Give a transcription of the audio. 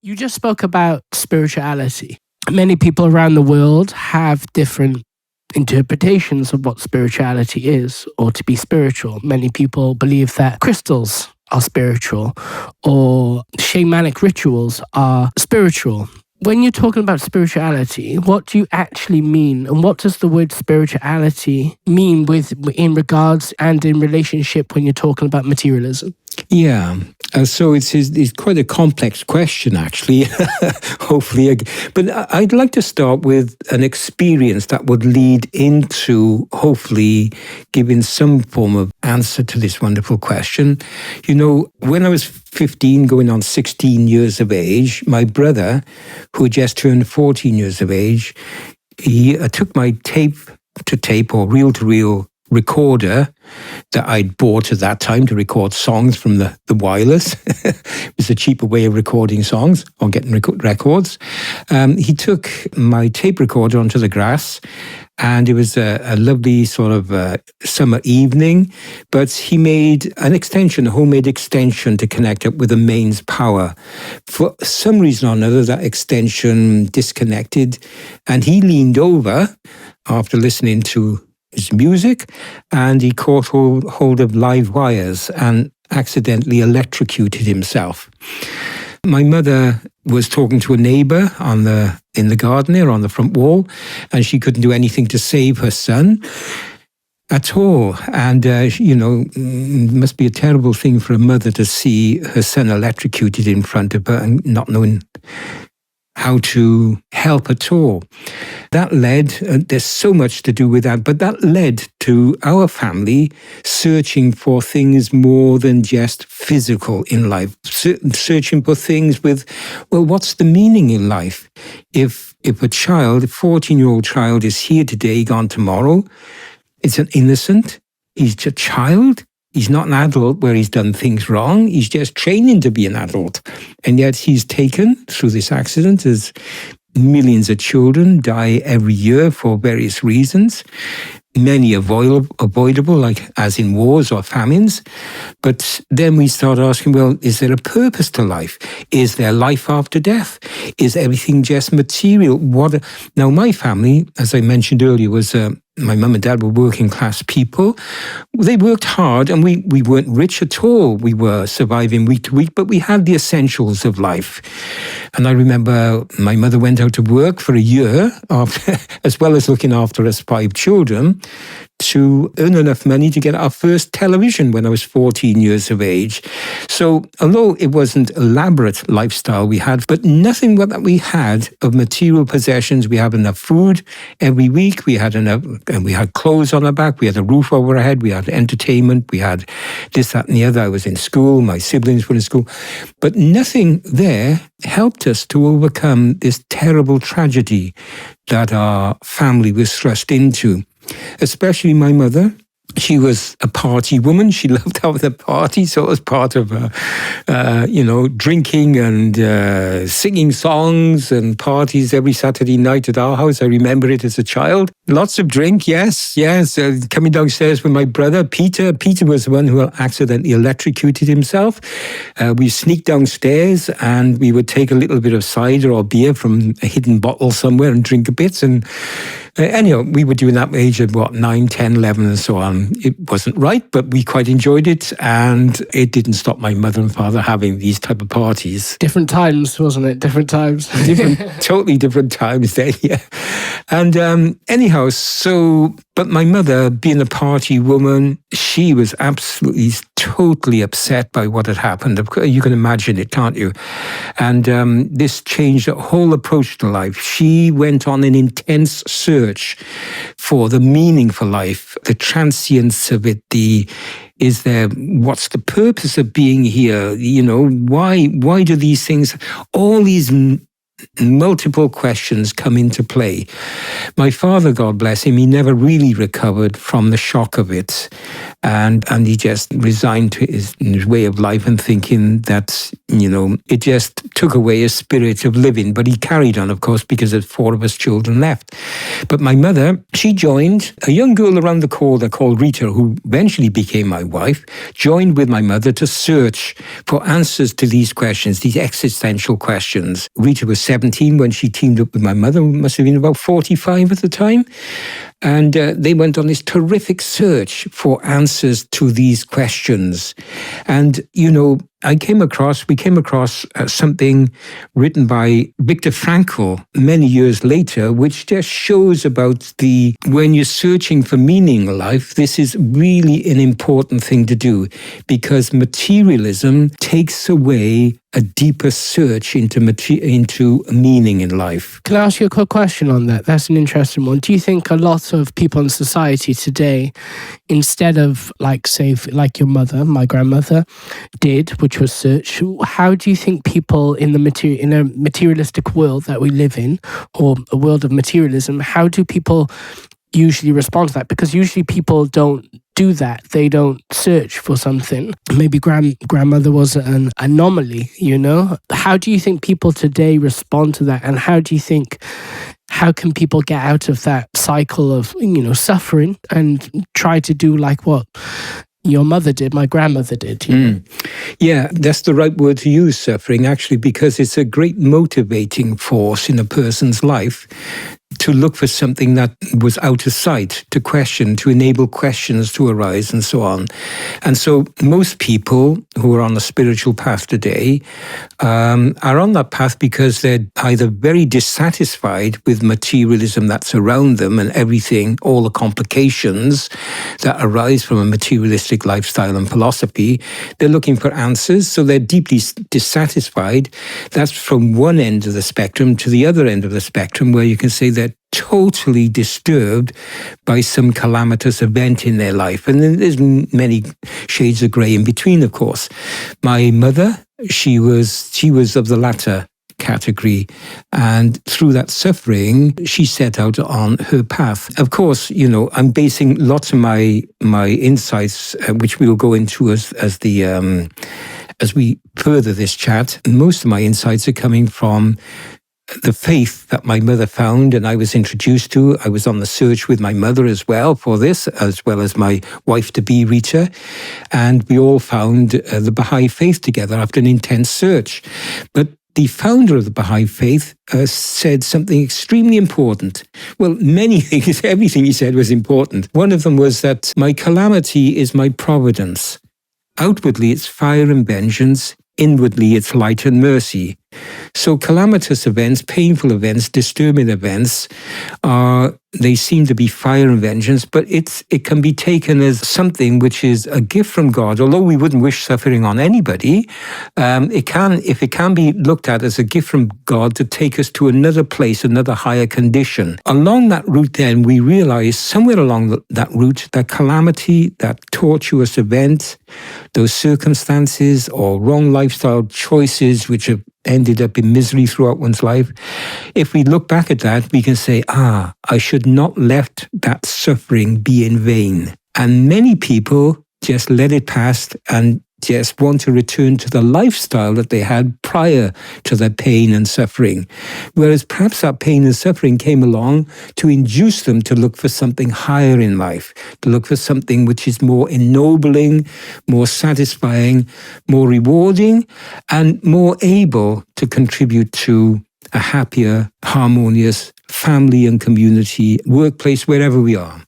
You just spoke about spirituality. Many people around the world have different interpretations of what spirituality is or to be spiritual. Many people believe that crystals are spiritual or shamanic rituals are spiritual. When you're talking about spirituality, what do you actually mean? And what does the word spirituality mean in regards and in relationship when you're talking about materialism? Yeah. So it's quite a complex question, actually, hopefully. But I'd like to start with an experience that would lead into, hopefully, giving some form of answer to this wonderful question. You know, when I was 15, going on 16 years of age, my brother, who had just turned 14 years of age, he took my tape-to-tape or reel-to-reel recorder that I'd bought at that time to record songs from the wireless. It was a cheaper way of recording songs or getting records. He took my tape recorder onto the grass, and it was a lovely sort of summer evening, but he made an extension, a homemade extension to connect up with the mains power. For some reason or another, that extension disconnected, and he leaned over after listening to his music, and he caught hold of live wires and accidentally electrocuted himself. My mother was talking to a neighbor in the garden there on the front wall, and she couldn't do anything to save her son at all. And, it must be a terrible thing for a mother to see her son electrocuted in front of her and not knowing how to help at all. That led, there's so much to do with that, but that led to our family searching for things more than just physical in life, searching for things with, well, what's the meaning in life? If a 14-year-old child is here today, gone tomorrow, it's an innocent, he's a child. He's not an adult where he's done things wrong. He's just training to be an adult. And yet he's taken through this accident, as millions of children die every year for various reasons. Many avoidable, like as in wars or famines. But then we start asking, well, is there a purpose to life? Is there life after death? Is everything just material? Now, my family, as I mentioned earlier, was my mum and dad were working class people. They worked hard, and we weren't rich at all. We were surviving week to week, but we had the essentials of life. And I remember my mother went out to work for a year, as well as looking after us 5 children, to earn enough money to get our first television when I was 14 years of age. So although it wasn't elaborate lifestyle we had, but nothing that we had of material possessions. We had enough food every week. We had enough, and we had clothes on our back. We had a roof over our head. We had entertainment. We had this, that, and the other. I was in school. My siblings were in school. But nothing there helped us to overcome this terrible tragedy that our family was thrust into. Especially my mother. She was a party woman. She loved having a party, so it was part of drinking and singing songs and parties every Saturday night at our house. I remember it as a child. Lots of drink, yes. Coming downstairs with my brother, Peter. Peter was the one who accidentally electrocuted himself. We sneaked downstairs and we would take a little bit of cider or beer from a hidden bottle somewhere and drink a bit. And anyhow, we were doing that at the age of 9, 10, 11 and so on. It wasn't right, but we quite enjoyed it, and it didn't stop my mother and father having these type of parties. Different times, wasn't it? Different times. Totally different times then, yeah. And anyhow, but my mother, being a party woman, she was absolutely, totally upset by what had happened. Of course, you can imagine it, can't you? And this changed her whole approach to life. She went on an intense search for the meaning for life, the transience of it, what's the purpose of being here? Why do these things, all these multiple questions come into play. My father, God bless him, he never really recovered from the shock of it. And he just resigned to his way of life and thinking that, it just took away his spirit of living. But he carried on, of course, because there's 4 of us children left. But my mother, she joined a young girl around the corner called Rita, who eventually became my wife, joined with my mother to search for answers to these questions, these existential questions. Rita was 17 when she teamed up with my mother, who must have been about 45 at the time. And they went on this terrific search for answers to these questions. And, we came across something written by Viktor Frankl many years later, which just shows about when you're searching for meaning in life, this is really an important thing to do, because materialism takes away a deeper search into meaning in life. Can I ask you a quick question on that? That's an interesting one. Do you think a lot of people in society today, instead of like your mother, my grandmother, did, which was search, how do you think people in a materialistic world that we live in, or a world of materialism, how do people usually respond to that? Because usually people don't do that. They don't search for something. Maybe grandmother was an anomaly, How do you think people today respond to that? And how can people get out of that cycle of, suffering and try to do like what your mother did, my grandmother did? Yeah, that's the right word to use, suffering, actually, because it's a great motivating force in a person's life to look for something that was out of sight, to question, to enable questions to arise, and so on. And so most people who are on a spiritual path today are on that path because they're either very dissatisfied with materialism that's around them and everything, all the complications that arise from a materialistic lifestyle and philosophy. They're looking for answers, so they're deeply dissatisfied. That's from one end of the spectrum to the other end of the spectrum, where you can say they're totally disturbed by some calamitous event in their life. And then there's many shades of grey in between, of course. My mother, she was of the latter category, and through that suffering she set out on her path. Of course, I'm basing lots of my insights, which we will go into as we further this chat. Most of my insights are coming from the faith that my mother found and I was introduced to. I was on the search with my mother as well for this, as well as my wife-to-be, Rita. And we all found the Baha'i faith together after an intense search. But the founder of the Baha'i faith said something extremely important. Well, many things, everything he said was important. One of them was that my calamity is my providence. Outwardly, it's fire and vengeance. Inwardly, it's light and mercy. So calamitous events, painful events, disturbing events, they seem to be fire and vengeance, but it can be taken as something which is a gift from God. Although we wouldn't wish suffering on anybody, if it can be looked at as a gift from God to take us to another place, another higher condition. Along that route then, we realize somewhere along that route, that calamity, that tortuous event, those circumstances or wrong lifestyle choices which have ended up in misery throughout one's life, if we look back at that, we can say, I should not let that suffering be in vain. And many people just let it pass and just want to return to the lifestyle that they had prior to their pain and suffering. Whereas perhaps that pain and suffering came along to induce them to look for something higher in life, to look for something which is more ennobling, more satisfying, more rewarding, and more able to contribute to a happier, harmonious family and community, workplace, wherever we are.